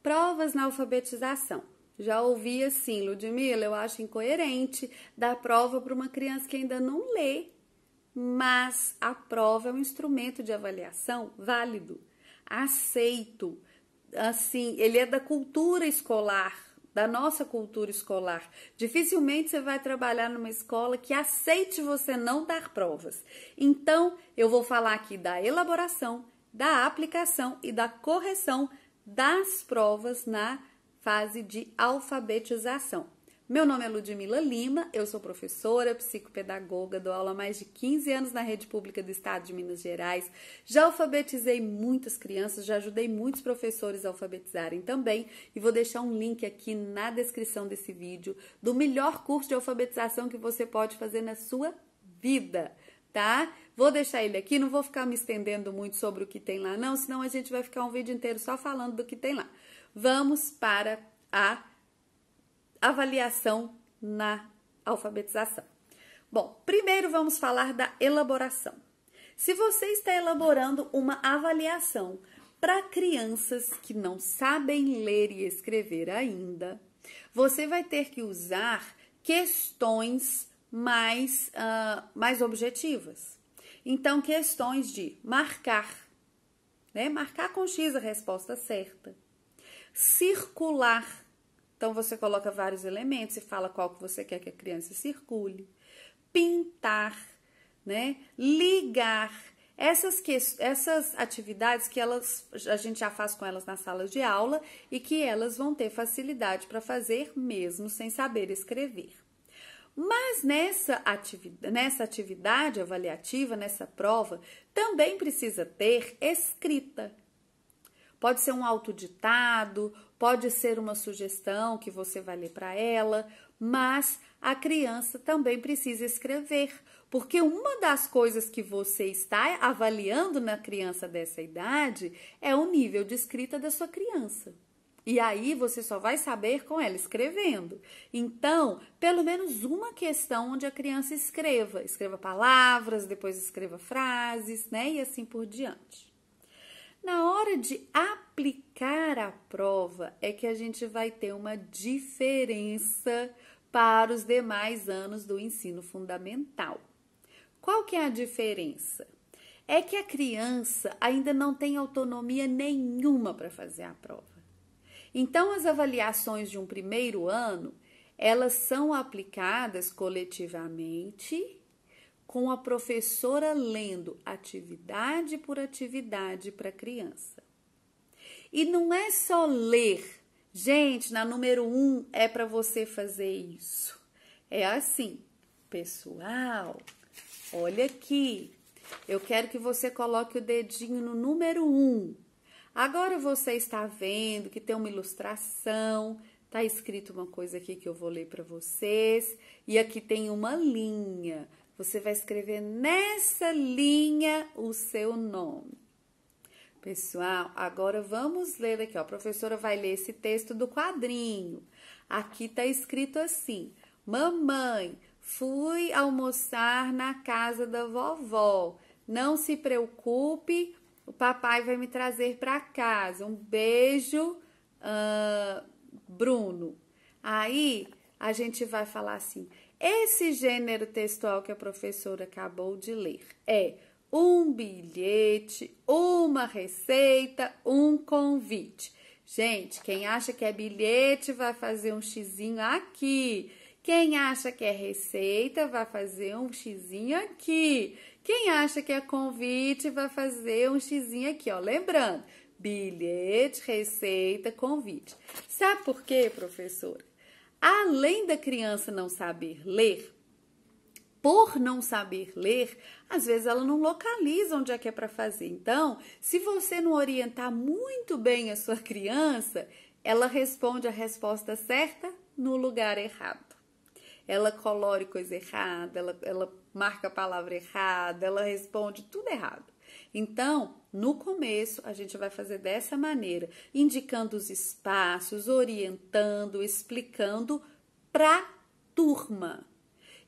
Provas na alfabetização. Já ouvi assim, Ludmila, eu acho incoerente dar prova para uma criança que ainda não lê. Mas a prova é um instrumento de avaliação válido, aceito. Assim, ele é da cultura escolar, da nossa cultura escolar. Dificilmente você vai trabalhar numa escola que aceite você não dar provas. Então, eu vou falar aqui da elaboração, da aplicação e da correção das provas na fase de alfabetização. Meu nome é Ludmila Lima, eu sou professora, psicopedagoga, dou aula há mais de 15 anos na rede pública do estado de Minas Gerais, já alfabetizei muitas crianças, já ajudei muitos professores a alfabetizarem também e vou deixar um link aqui na descrição desse vídeo do melhor curso de alfabetização que você pode fazer na sua vida, tá? Vou deixar ele aqui, não vou ficar me estendendo muito sobre o que tem lá não, senão a gente vai ficar um vídeo inteiro só falando do que tem lá. Vamos para a avaliação na alfabetização. Bom, primeiro vamos falar da elaboração. Se você está elaborando uma avaliação para crianças que não sabem ler e escrever ainda, você vai ter que usar questões mais objetivas. Então, questões de marcar, né? Marcar com X a resposta certa. Circular. Então, você coloca vários elementos e fala qual que você quer que a criança circule. Pintar, né? Ligar. Essas atividades que a gente já faz com elas na sala de aula e que elas vão ter facilidade para fazer mesmo sem saber escrever. Mas nessa atividade avaliativa, nessa prova, também precisa ter escrita. Pode ser um autoditado, pode ser uma sugestão que você vai ler para ela, mas a criança também precisa escrever, porque uma das coisas que você está avaliando na criança dessa idade é o nível de escrita da sua criança. E aí você só vai saber com ela escrevendo. Então, pelo menos uma questão onde a criança escreva palavras, depois escreva frases, né? E assim por diante. Na hora de aplicar a prova é que a gente vai ter uma diferença para os demais anos do ensino fundamental. Qual que é a diferença? É que a criança ainda não tem autonomia nenhuma para fazer a prova. Então, as avaliações de um primeiro ano, elas são aplicadas coletivamente, com a professora lendo atividade por atividade para a criança. E não é só ler. Gente, na número 1 é para você fazer isso. É assim, pessoal, olha aqui. Eu quero que você coloque o dedinho no número 1. Agora você está vendo que tem uma ilustração, tá escrito uma coisa aqui que eu vou ler para vocês. E aqui tem uma linha. Você vai escrever nessa linha o seu nome. Pessoal, agora vamos ler aqui, ó. A professora vai ler esse texto do quadrinho. Aqui tá escrito assim: mamãe, fui almoçar na casa da vovó. Não se preocupe, o papai vai me trazer para casa. Um beijo, Bruno. Aí a gente vai falar assim: esse gênero textual que a professora acabou de ler é um bilhete, uma receita, um convite. Gente, quem acha que é bilhete vai fazer um xizinho aqui. Quem acha que é receita vai fazer um xizinho aqui. Quem acha que é convite vai fazer um xizinho aqui, ó. Lembrando, bilhete, receita, convite. Sabe por quê, professora? Além da criança não saber ler, por não saber ler, às vezes ela não localiza onde é que é para fazer. Então, se você não orientar muito bem a sua criança, ela responde a resposta certa no lugar errado. Ela colore coisa errada, ela marca a palavra errada, ela responde tudo errado. Então, no começo, a gente vai fazer dessa maneira, indicando os espaços, orientando, explicando para a turma.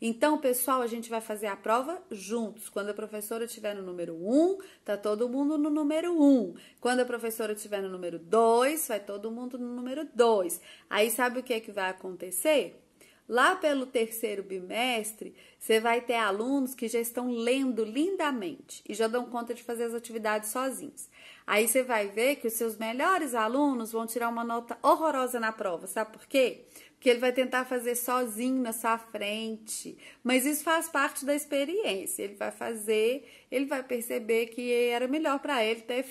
Então, pessoal, a gente vai fazer a prova juntos. Quando a professora estiver no número 1, tá todo mundo no número 1. Quando a professora estiver no número 2, vai todo mundo no número 2. Aí, sabe o que é que vai acontecer? Lá pelo terceiro bimestre, você vai ter alunos que já estão lendo lindamente e já dão conta de fazer as atividades sozinhos. Aí você vai ver que os seus melhores alunos vão tirar uma nota horrorosa na prova. Sabe por quê? Porque ele vai tentar fazer sozinho na sua frente. Mas isso faz parte da experiência. Ele vai fazer, ele vai perceber que era melhor para ele ter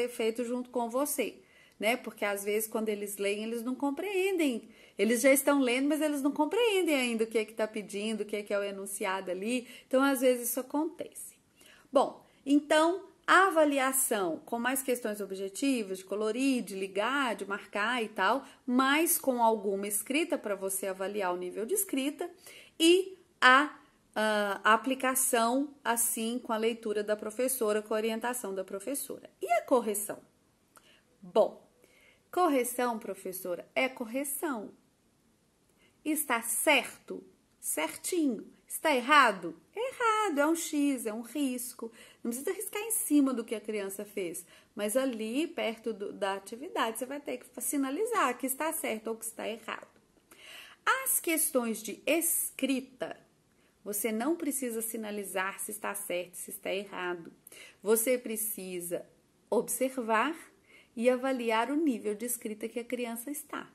feito junto com você. Né? Porque às vezes quando eles leem, eles não compreendem. Eles já estão lendo, mas eles não compreendem ainda o que é que está pedindo, o que é o enunciado ali. Então, às vezes isso acontece. Bom, então a avaliação com mais questões objetivas, de colorir, de ligar, de marcar e tal, mas com alguma escrita para você avaliar o nível de escrita e a aplicação, assim, com a leitura da professora, com a orientação da professora. E a correção? Bom, correção, professora, é correção. Está certo? Certinho. Está errado? Errado, é um X, é um risco. Não precisa riscar em cima do que a criança fez, mas ali, perto da atividade, você vai ter que sinalizar que está certo ou que está errado. As questões de escrita, você não precisa sinalizar se está certo, se está errado. Você precisa observar e avaliar o nível de escrita que a criança está.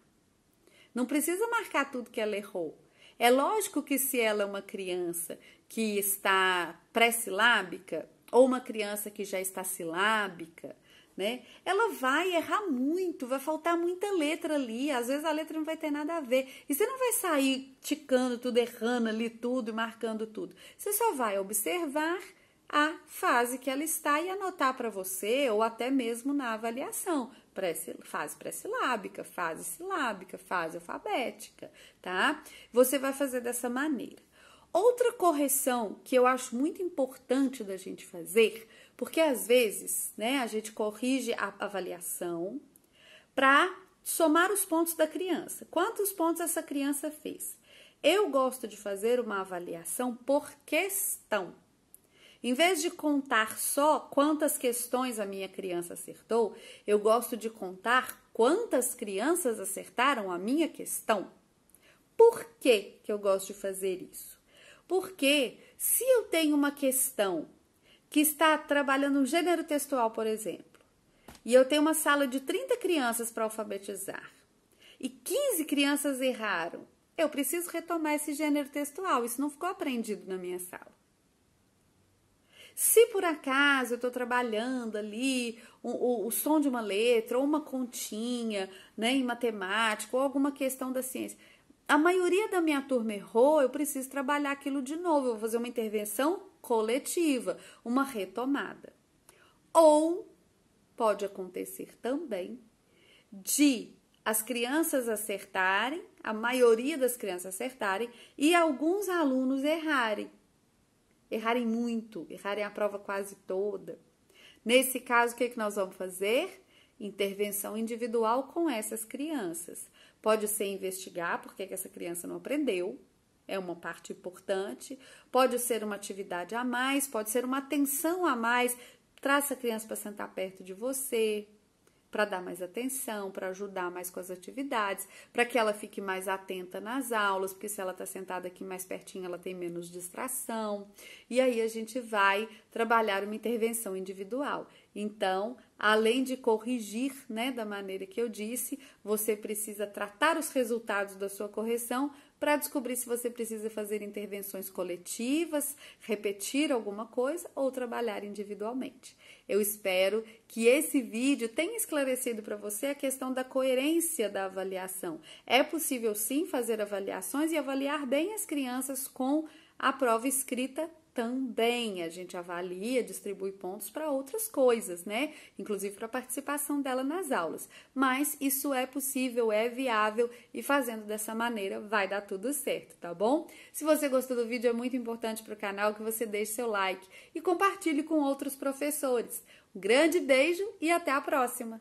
Não precisa marcar tudo que ela errou. É lógico que se ela é uma criança que está pré-silábica ou uma criança que já está silábica, né? Ela vai errar muito, vai faltar muita letra ali. Às vezes a letra não vai ter nada a ver. E você não vai sair ticando tudo, errando ali tudo e marcando tudo. Você só vai observar a fase que ela está e anotar para você, ou até mesmo na avaliação, fase pré-silábica, fase silábica, fase alfabética, tá? Você vai fazer dessa maneira. Outra correção que eu acho muito importante da gente fazer, porque às vezes, né, a gente corrige a avaliação para somar os pontos da criança. Quantos pontos essa criança fez? Eu gosto de fazer uma avaliação por questão. Em vez de contar só quantas questões a minha criança acertou, eu gosto de contar quantas crianças acertaram a minha questão. Por que eu gosto de fazer isso? Porque se eu tenho uma questão que está trabalhando um gênero textual, por exemplo, e eu tenho uma sala de 30 crianças para alfabetizar, e 15 crianças erraram, eu preciso retomar esse gênero textual, isso não ficou aprendido na minha sala. Se por acaso eu estou trabalhando ali o som de uma letra ou uma continha, né, em matemática ou alguma questão da ciência, a maioria da minha turma errou, eu preciso trabalhar aquilo de novo, eu vou fazer uma intervenção coletiva, uma retomada. Ou pode acontecer também de as crianças acertarem, a maioria das crianças acertarem e alguns alunos errarem. Errarem muito, errarem a prova quase toda. Nesse caso, o que nós vamos fazer? Intervenção individual com essas crianças. Pode ser investigar por que essa criança não aprendeu, é uma parte importante. Pode ser uma atividade a mais, pode ser uma atenção a mais. Traz essa criança para sentar perto de você, para dar mais atenção, para ajudar mais com as atividades, para que ela fique mais atenta nas aulas, porque se ela está sentada aqui mais pertinho, ela tem menos distração. E aí a gente vai trabalhar uma intervenção individual. Então, além de corrigir, né, da maneira que eu disse, você precisa tratar os resultados da sua correção para descobrir se você precisa fazer intervenções coletivas, repetir alguma coisa ou trabalhar individualmente. Eu espero que esse vídeo tenha esclarecido para você a questão da coerência da avaliação. É possível sim fazer avaliações e avaliar bem as crianças com a prova escrita também. A gente avalia, distribui pontos para outras coisas, né? Inclusive para a participação dela nas aulas. Mas isso é possível, é viável e fazendo dessa maneira vai dar tudo certo, tá bom? Se você gostou do vídeo, é muito importante para o canal que você deixe seu like e compartilhe com outros professores. Um grande beijo e até a próxima!